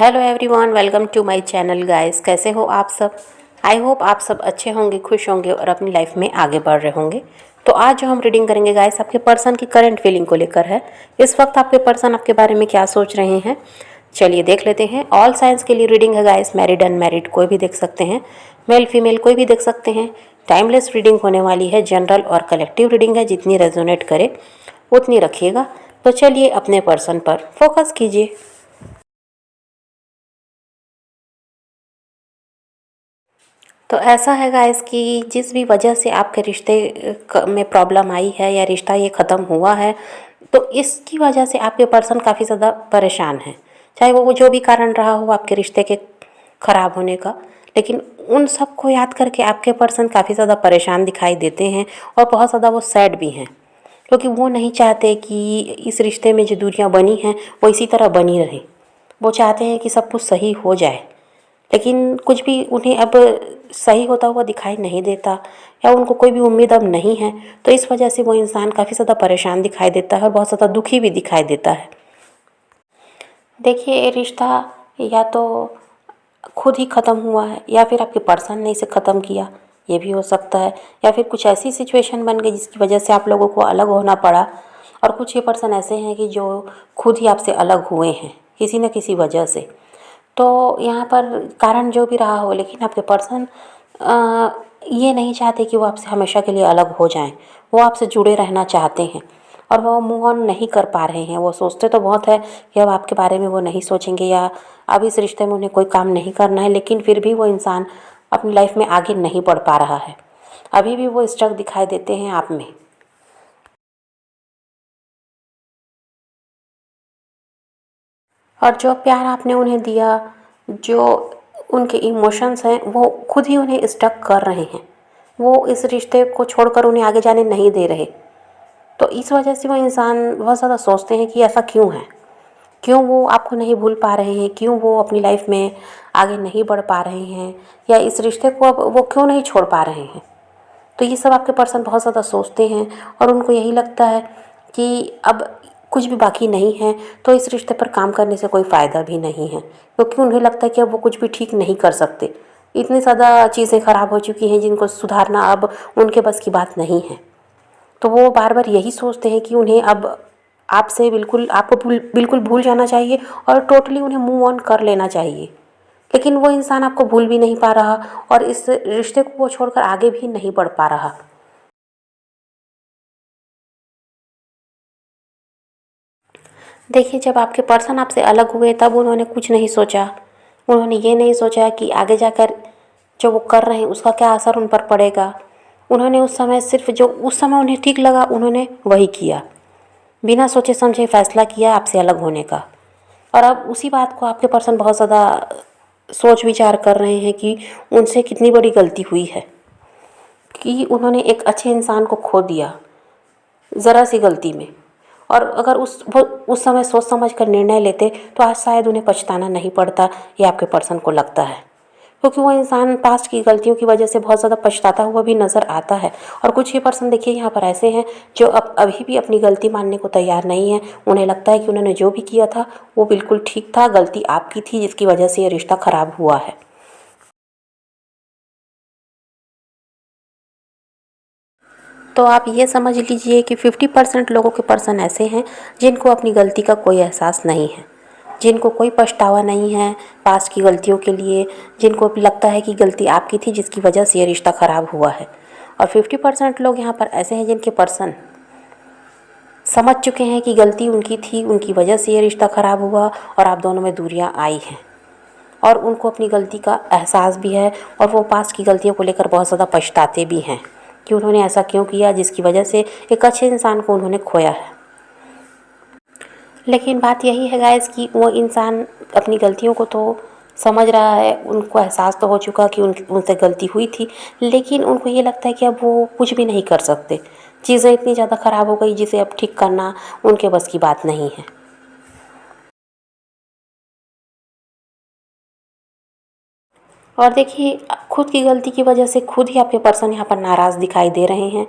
Hello everyone, welcome to my channel guys. कैसे हो आप सब? आई होप आप सब अच्छे होंगे, खुश होंगे और अपनी लाइफ में आगे बढ़ रहे होंगे। तो आज जो हम रीडिंग करेंगे गाइस, आपके पर्सन की करंट फीलिंग को लेकर है। इस वक्त आपके पर्सन आपके बारे में क्या सोच रहे हैं, चलिए देख लेते हैं। ऑल साइंस के लिए रीडिंग है गाइस, मैरिड अनमैरिड कोई भी देख सकते हैं, मेल फीमेल कोई भी देख सकते हैं। टाइमलेस रीडिंग होने वाली है, जनरल और कलेक्टिव रीडिंग है, जितनी रेजोनेट करे उतनी रखिएगा। तो चलिए अपने पर्सन पर फोकस कीजिए। तो ऐसा है गाइस कि जिस भी वजह से आपके रिश्ते में प्रॉब्लम आई है या रिश्ता ये ख़त्म हुआ है, तो इसकी वजह से आपके पर्सन काफ़ी ज़्यादा परेशान है। चाहे वो जो भी कारण रहा हो आपके रिश्ते के ख़राब होने का, लेकिन उन सब को याद करके आपके पर्सन काफ़ी ज़्यादा परेशान दिखाई देते हैं और बहुत ज़्यादा वो सैड भी हैं, क्योंकि वो नहीं चाहते कि इस रिश्ते में जो दूरियां बनी हैं वो इसी तरह बनी रहे। वो चाहते हैं कि सब कुछ सही हो जाए, लेकिन कुछ भी उन्हें अब सही होता हुआ दिखाई नहीं देता या उनको कोई भी उम्मीद अब नहीं है। तो इस वजह से वो इंसान काफ़ी ज़्यादा परेशान दिखाई देता है और बहुत ज़्यादा दुखी भी दिखाई देता है। देखिए, ये रिश्ता या तो खुद ही ख़त्म हुआ है या फिर आपके पर्सन ने इसे ख़त्म किया, ये भी हो सकता है। या फिर कुछ ऐसी सिचुएशन बन गई जिसकी वजह से आप लोगों को अलग होना पड़ा। और कुछ ये पर्सन ऐसे हैं कि जो खुद ही आपसे अलग हुए हैं किसी न किसी वजह से। तो यहाँ पर कारण जो भी रहा हो, लेकिन आपके पर्सन ये नहीं चाहते कि वो आपसे हमेशा के लिए अलग हो जाएं। वो आपसे जुड़े रहना चाहते हैं और वो मूव ऑन नहीं कर पा रहे हैं। वो सोचते तो बहुत है कि अब आपके बारे में वो नहीं सोचेंगे या अब इस रिश्ते में उन्हें कोई काम नहीं करना है, लेकिन फिर भी वो इंसान अपनी लाइफ में आगे नहीं बढ़ पा रहा है। अभी भी वो स्ट्रक दिखाई देते हैं आप में। और जो प्यार आपने उन्हें दिया, जो उनके इमोशंस हैं, वो खुद ही उन्हें स्टक कर रहे हैं। वो इस रिश्ते को छोड़कर उन्हें आगे जाने नहीं दे रहे। तो इस वजह से वो इंसान बहुत ज़्यादा सोचते हैं कि ऐसा क्यों है, क्यों वो आपको नहीं भूल पा रहे हैं, क्यों वो अपनी लाइफ में आगे नहीं बढ़ पा रहे हैं, या इस रिश्ते को अब वो क्यों नहीं छोड़ पा रहे हैं। तो ये सब आपके पर्सन बहुत ज़्यादा सोचते हैं और उनको यही लगता है कि अब कुछ भी बाकी नहीं है, तो इस रिश्ते पर काम करने से कोई फ़ायदा भी नहीं है, क्योंकि उन्हें लगता है कि अब वो कुछ भी ठीक नहीं कर सकते। इतनी ज़्यादा चीज़ें ख़राब हो चुकी हैं जिनको सुधारना अब उनके बस की बात नहीं है। तो वो बार बार यही सोचते हैं कि उन्हें अब आपसे बिल्कुल आपको बिल्कुल भूल जाना चाहिए और टोटली उन्हें मूव ऑन कर लेना चाहिए। लेकिन वो इंसान आपको भूल भी नहीं पा रहा और इस रिश्ते को वो छोड़कर आगे भी नहीं बढ़ पा रहा। देखिए, जब आपके पर्सन आपसे अलग हुए तब उन्होंने कुछ नहीं सोचा। उन्होंने ये नहीं सोचा कि आगे जाकर जो वो कर रहे हैं उसका क्या असर उन पर पड़ेगा। उन्होंने उस समय सिर्फ जो उस समय उन्हें ठीक लगा उन्होंने वही किया, बिना सोचे समझे फैसला किया आपसे अलग होने का। और अब उसी बात को आपके पर्सन बहुत ज़्यादा सोच विचार कर रहे हैं कि उनसे कितनी बड़ी गलती हुई है कि उन्होंने एक अच्छे इंसान को खो दिया ज़रा सी गलती में। और अगर वो उस समय सोच समझ कर निर्णय लेते तो आज शायद उन्हें पछताना नहीं पड़ता, ये आपके पर्सन को लगता है। क्योंकि वो इंसान पास्ट की गलतियों की वजह से बहुत ज़्यादा पछताता हुआ भी नज़र आता है। और कुछ ये पर्सन देखिए यहाँ पर ऐसे हैं जो अब अभी भी अपनी गलती मानने को तैयार नहीं है। उन्हें लगता है कि उन्होंने जो भी किया था वो बिल्कुल ठीक था, गलती आपकी थी जिसकी वजह से ये रिश्ता ख़राब हुआ है। तो आप ये समझ लीजिए कि 50% लोगों के पर्सन ऐसे हैं जिनको अपनी गलती का कोई एहसास नहीं है, जिनको कोई पछतावा नहीं है पास्ट की गलतियों के लिए, जिनको भी लगता है कि गलती आपकी थी जिसकी वजह से ये रिश्ता ख़राब हुआ है। और 50% लोग यहाँ पर ऐसे हैं जिनके पर्सन समझ चुके हैं कि गलती उनकी थी, उनकी वजह से ये रिश्ता ख़राब हुआ और आप दोनों में दूरियां आई हैं। और उनको अपनी गलती का एहसास भी है और वो पास्ट की गलतियों को लेकर बहुत ज़्यादा पछताते भी हैं कि उन्होंने ऐसा क्यों किया जिसकी वजह से एक अच्छे इंसान को उन्होंने खोया है। लेकिन बात यही है गाइस कि वो इंसान अपनी गलतियों को तो समझ रहा है, उनको एहसास तो हो चुका कि उनसे गलती हुई थी, लेकिन उनको ये लगता है कि अब वो कुछ भी नहीं कर सकते। चीज़ें इतनी ज़्यादा ख़राब हो गई जिसे अब ठीक करना उनके बस की बात नहीं है। और देखिए, खुद की गलती की वजह से खुद ही आपके पर्सन यहाँ पर नाराज़ दिखाई दे रहे हैं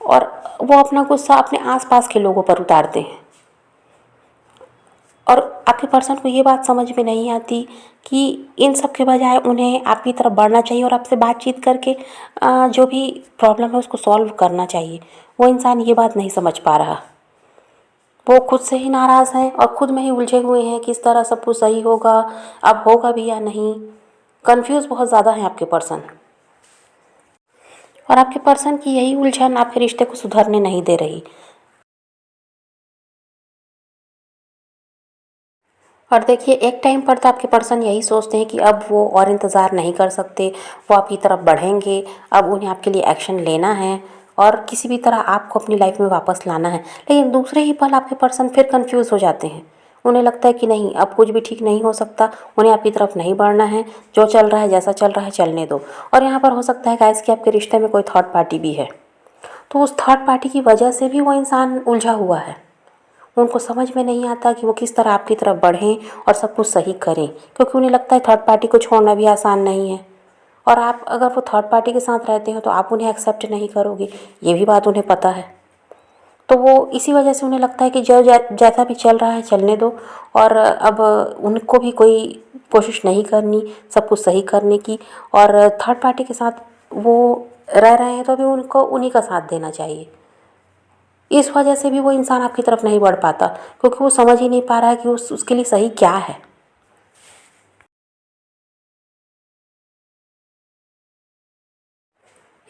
और वो अपना गुस्सा अपने आसपास के लोगों पर उतारते हैं। और आपके पर्सन को ये बात समझ में नहीं आती कि इन सब के बजाय उन्हें आपकी तरफ बढ़ना चाहिए और आपसे बातचीत करके जो भी प्रॉब्लम है उसको सॉल्व करना चाहिए। वो इंसान ये बात नहीं समझ पा रहा। वो खुद से ही नाराज़ हैं और खुद में ही उलझे हुए हैं कि इस तरह सब कुछ सही होगा, अब होगा भी या नहीं। कन्फ्यूज़ बहुत ज़्यादा हैं आपके पर्सन। और आपके पर्सन की यही उलझन आपके रिश्ते को सुधरने नहीं दे रही। और देखिए, एक टाइम पर तो आपके पर्सन यही सोचते हैं कि अब वो और इंतज़ार नहीं कर सकते, वो आपकी तरफ बढ़ेंगे, अब उन्हें आपके लिए एक्शन लेना है और किसी भी तरह आपको अपनी लाइफ में वापस लाना है। लेकिन दूसरे ही पल आपके पर्सन फिर कन्फ्यूज़ हो जाते हैं। उन्हें लगता है कि नहीं, अब कुछ भी ठीक नहीं हो सकता, उन्हें आपकी तरफ नहीं बढ़ना है, जो चल रहा है जैसा चल रहा है चलने दो। और यहाँ पर हो सकता है गाइस कि आपके रिश्ते में कोई थर्ड पार्टी भी है। तो उस थर्ड पार्टी की वजह से भी वो इंसान उलझा हुआ है। उनको समझ में नहीं आता कि वो किस तरह आपकी तरफ बढ़ें और सब कुछ सही करें, क्योंकि उन्हें लगता है थर्ड पार्टी को छोड़ना भी आसान नहीं है। और आप अगर वो थर्ड पार्टी के साथ रहते हो तो आप उन्हें एक्सेप्ट नहीं करोगे, ये भी बात उन्हें पता है। तो वो इसी वजह से उन्हें लगता है कि जो जैसा भी चल रहा है चलने दो, और अब उनको भी कोई कोशिश नहीं करनी सब कुछ सही करने की। और थर्ड पार्टी के साथ वो रह रहे हैं तो अभी उनको उन्हीं का साथ देना चाहिए। इस वजह से भी वो इंसान आपकी तरफ नहीं बढ़ पाता, क्योंकि वो समझ ही नहीं पा रहा है कि उसके लिए सही क्या है।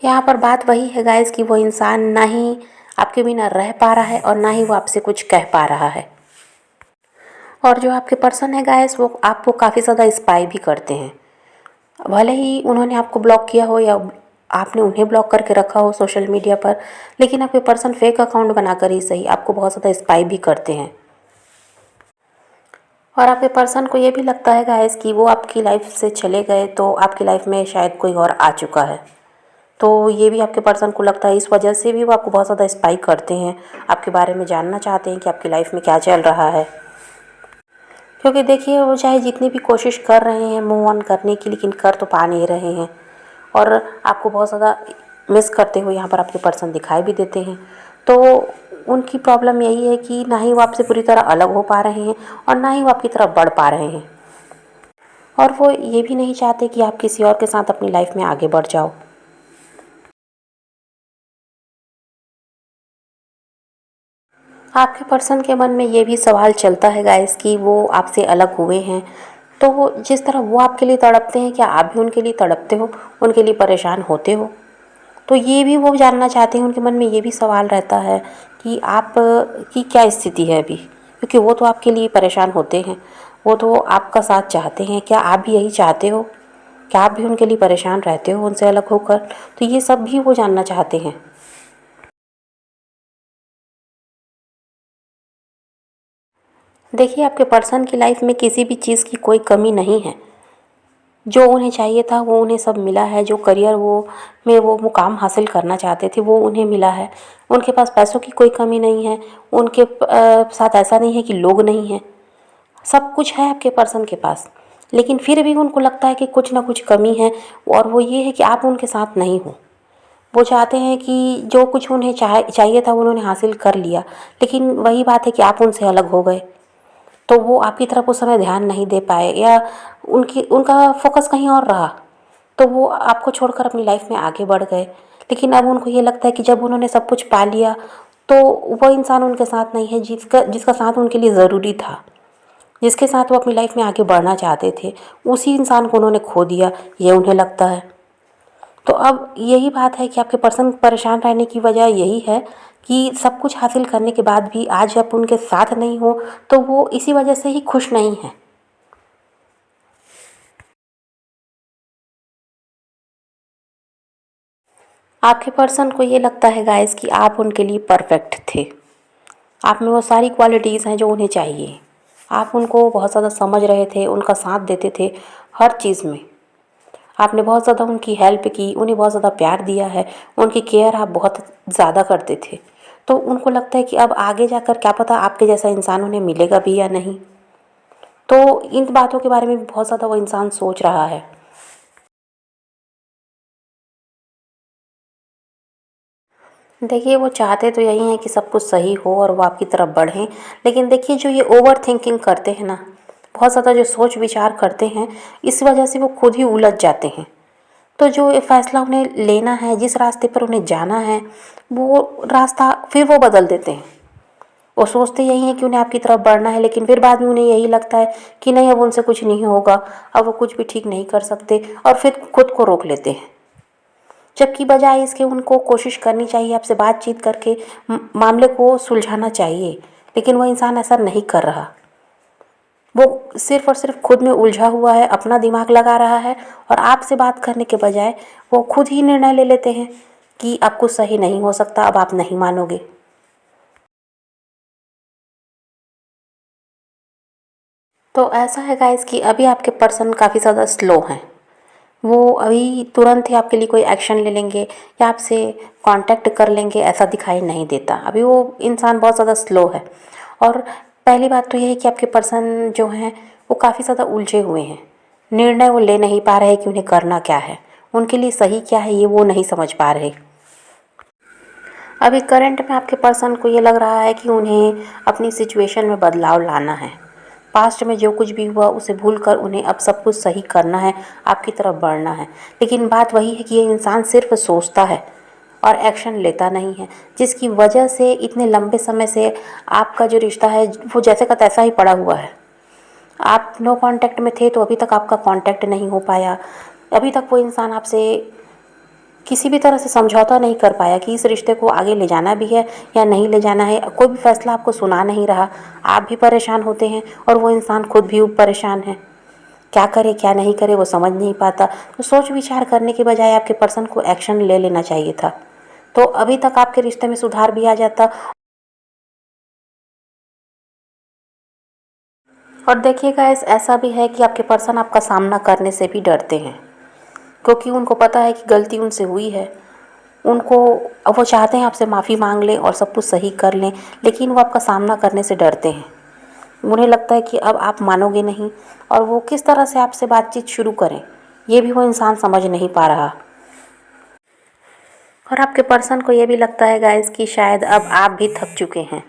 यहाँ पर बात वही है गाइस कि वो इंसान ना ही आपके बिना रह पा रहा है और ना ही वो आपसे कुछ कह पा रहा है। और जो आपके पर्सन है गाइस, वो आपको काफ़ी ज़्यादा स्पाई भी करते हैं। भले ही उन्होंने आपको ब्लॉक किया हो या आपने उन्हें ब्लॉक करके रखा हो सोशल मीडिया पर, लेकिन आपके पर्सन फेक अकाउंट बनाकर ही सही आपको बहुत ज़्यादा स्पाई भी करते हैं। और आपके पर्सन को ये भी लगता है गाइस कि वो आपकी लाइफ से चले गए तो आपकी लाइफ में शायद कोई और आ चुका है। तो ये भी आपके पर्सन को लगता है, इस वजह से भी वो आपको बहुत ज़्यादा स्पाई करते हैं, आपके बारे में जानना चाहते हैं कि आपकी लाइफ में क्या चल रहा है। क्योंकि देखिए, वो चाहे जितनी भी कोशिश कर रहे हैं मूव ऑन करने की, लेकिन कर तो पा नहीं रहे हैं। और आपको बहुत ज़्यादा मिस करते हुए यहाँ पर आपके पर्सन दिखाई भी देते हैं। तो उनकी प्रॉब्लम यही है कि ना ही वो आपसे पूरी तरह अलग हो पा रहे हैं और ना ही वो आपकी तरफ बढ़ पा रहे हैं। और वो ये भी नहीं चाहते कि आप किसी और के साथ अपनी लाइफ में आगे बढ़ जाओ। आपके पर्सन के मन में ये भी सवाल चलता है गाइस कि वो आपसे अलग हुए हैं, तो वो जिस तरह वो आपके लिए तड़पते हैं, क्या आप भी उनके लिए तड़पते हो, उनके लिए परेशान होते हो? तो ये भी वो जानना चाहते हैं, उनके मन में ये भी सवाल रहता है कि आप की क्या स्थिति है अभी, क्योंकि वो तो आपके लिए परेशान होते हैं, वो तो आपका साथ चाहते हैं। क्या आप भी यही चाहते हो? क्या आप भी उनके लिए परेशान रहते हो उनसे अलग होकर? तो ये सब भी वो जानना चाहते हैं। देखिए, आपके पर्सन की लाइफ में किसी भी चीज़ की कोई कमी नहीं है। जो उन्हें चाहिए था वो उन्हें सब मिला है। जो करियर वो मुकाम हासिल करना चाहते थे वो उन्हें मिला है। उनके पास पैसों की कोई कमी नहीं है। उनके साथ ऐसा नहीं है कि लोग नहीं हैं। सब कुछ है आपके पर्सन के पास, लेकिन फिर भी उनको लगता है कि कुछ ना कुछ कमी है, और वो ये है कि आप उनके साथ नहीं हो। वो चाहते हैं कि जो कुछ उन्हें चाहिए था उन्होंने हासिल कर लिया, लेकिन वही बात है कि आप उनसे अलग हो गए। तो वो आपकी तरफ उस समय ध्यान नहीं दे पाए, या उनका फोकस कहीं और रहा, तो वो आपको छोड़कर अपनी लाइफ में आगे बढ़ गए। लेकिन अब उनको ये लगता है कि जब उन्होंने सब कुछ पा लिया तो वो इंसान उनके साथ नहीं है जिसका जिसका साथ उनके लिए ज़रूरी था, जिसके साथ वो अपनी लाइफ में आगे बढ़ना चाहते थे। उसी इंसान को उन्होंने खो दिया, ये उन्हें लगता है। तो अब यही बात है कि आपके पर्सन परेशान रहने की वजह यही है कि सब कुछ हासिल करने के बाद भी आज आप उनके साथ नहीं हो, तो वो इसी वजह से ही खुश नहीं हैं। आपके पर्सन को ये लगता है गाइस कि आप उनके लिए परफेक्ट थे। आप में वो सारी क्वालिटीज़ हैं जो उन्हें चाहिए। आप उनको बहुत ज़्यादा समझ रहे थे, उनका साथ देते थे हर चीज़ में। आपने बहुत ज़्यादा उनकी हेल्प की, उन्हें बहुत ज़्यादा प्यार दिया है, उनकी केयर आप बहुत ज़्यादा करते थे। तो उनको लगता है कि अब आगे जाकर क्या पता आपके जैसा इंसान उन्हें मिलेगा भी या नहीं। तो इन बातों के बारे में भी बहुत ज़्यादा वो इंसान सोच रहा है। देखिए, वो चाहते तो यही हैं कि सब कुछ सही हो और वो आपकी तरफ बढ़ें, लेकिन देखिए जो ये ओवर थिंकिंग करते हैं ना, बहुत ज़्यादा जो सोच विचार करते हैं, इस वजह से वो खुद ही उलझ जाते हैं। तो जो ये फ़ैसला उन्हें लेना है, जिस रास्ते पर उन्हें जाना है, वो रास्ता फिर वो बदल देते हैं। वो सोचते यही हैं कि उन्हें आपकी तरफ बढ़ना है, लेकिन फिर बाद में उन्हें यही लगता है कि नहीं, अब उनसे कुछ नहीं होगा, अब वो कुछ भी ठीक नहीं कर सकते, और फिर खुद को रोक लेते हैं। जबकि बजाय इसके उनको कोशिश करनी चाहिए, आपसे बातचीत करके मामले को सुलझाना चाहिए, लेकिन वो इंसान ऐसा नहीं कर रहा। वो सिर्फ़ और सिर्फ खुद में उलझा हुआ है, अपना दिमाग लगा रहा है, और आपसे बात करने के बजाय वो खुद ही निर्णय ले लेते हैं कि अब कुछ सही नहीं हो सकता, अब आप नहीं मानोगे। तो ऐसा है गाइस कि अभी आपके पर्सन काफ़ी ज़्यादा स्लो हैं। वो अभी तुरंत ही आपके लिए कोई एक्शन ले लेंगे या आपसे कांटेक्ट कर लेंगे, ऐसा दिखाई नहीं देता। अभी वो इंसान बहुत ज़्यादा स्लो है। और पहली बात तो ये है कि आपके पर्सन जो हैं वो काफ़ी ज़्यादा उलझे हुए हैं। निर्णय वो ले नहीं पा रहे कि उन्हें करना क्या है, उनके लिए सही क्या है, ये वो नहीं समझ पा रहे। अभी करंट में आपके पर्सन को ये लग रहा है कि उन्हें अपनी सिचुएशन में बदलाव लाना है। पास्ट में जो कुछ भी हुआ उसे भूल कर उन्हें अब सब कुछ सही करना है, आपकी तरफ बढ़ना है। लेकिन बात वही है कि ये इंसान सिर्फ सोचता है और एक्शन लेता नहीं है, जिसकी वजह से इतने लंबे समय से आपका जो रिश्ता है वो जैसे का तैसा ही पड़ा हुआ है। आप नो कांटेक्ट में थे तो अभी तक आपका कांटेक्ट नहीं हो पाया। अभी तक वो इंसान आपसे किसी भी तरह से समझौता नहीं कर पाया कि इस रिश्ते को आगे ले जाना भी है या नहीं ले जाना है। कोई भी फैसला आपको सुना नहीं रहा। आप भी परेशान होते हैं और वो इंसान खुद भी परेशान है। क्या करे क्या नहीं करे वो समझ नहीं पाता। तो सोच विचार करने के बजाय आपके पर्सन को एक्शन ले लेना चाहिए था, तो अभी तक आपके रिश्ते में सुधार भी आ जाता। और देखिएगा, ऐसा भी है कि आपके पर्सन आपका सामना करने से भी डरते हैं, क्योंकि उनको पता है कि गलती उनसे हुई है। उनको वो चाहते हैं आपसे माफ़ी मांग लें और सब कुछ सही कर लें, लेकिन वो आपका सामना करने से डरते हैं। उन्हें लगता है कि अब आप मानोगे नहीं, और वो किस तरह से आपसे बातचीत शुरू करें, ये भी वो इंसान समझ नहीं पा रहा। और आपके पर्सन को ये भी लगता है गाइस कि शायद अब आप भी थक चुके हैं।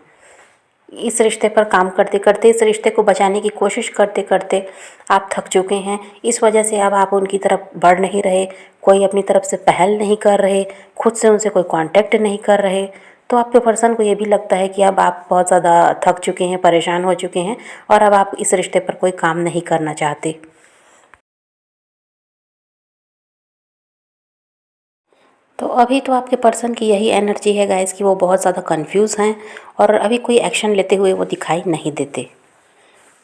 इस रिश्ते पर काम करते करते, इस रिश्ते को बचाने की कोशिश करते करते आप थक चुके हैं। इस वजह से अब आप उनकी तरफ बढ़ नहीं रहे, कोई अपनी तरफ से पहल नहीं कर रहे, खुद से उनसे कोई कांटेक्ट नहीं कर रहे। तो आपके पर्सन को ये भी लगता है कि अब आप बहुत ज़्यादा थक चुके हैं, परेशान हो चुके हैं, और अब आप इस रिश्ते पर कोई काम नहीं करना चाहते। तो अभी तो आपके पर्सन की यही एनर्जी है गाइस कि वो बहुत ज़्यादा कंफ्यूज हैं, और अभी कोई एक्शन लेते हुए वो दिखाई नहीं देते।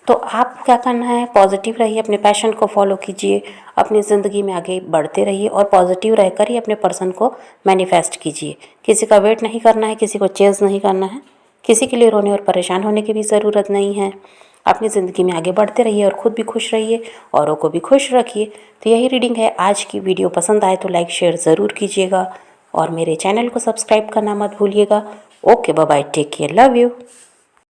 तो आपको क्या करना है, पॉजिटिव रहिए, अपने पैशन को फॉलो कीजिए, अपनी ज़िंदगी में आगे बढ़ते रहिए, और पॉजिटिव रहकर ही अपने पर्सन को मैनिफेस्ट कीजिए। किसी का वेट नहीं करना है, किसी को चेज़ नहीं करना है, किसी के लिए रोने और परेशान होने की भी ज़रूरत नहीं है। अपनी ज़िंदगी में आगे बढ़ते रहिए और ख़ुद भी खुश रहिए, औरों को भी खुश रखिए। तो यही रीडिंग है आज की। वीडियो पसंद आए तो लाइक शेयर ज़रूर कीजिएगा, और मेरे चैनल को सब्सक्राइब करना मत भूलिएगा। Okay, bye bye, take care, love you.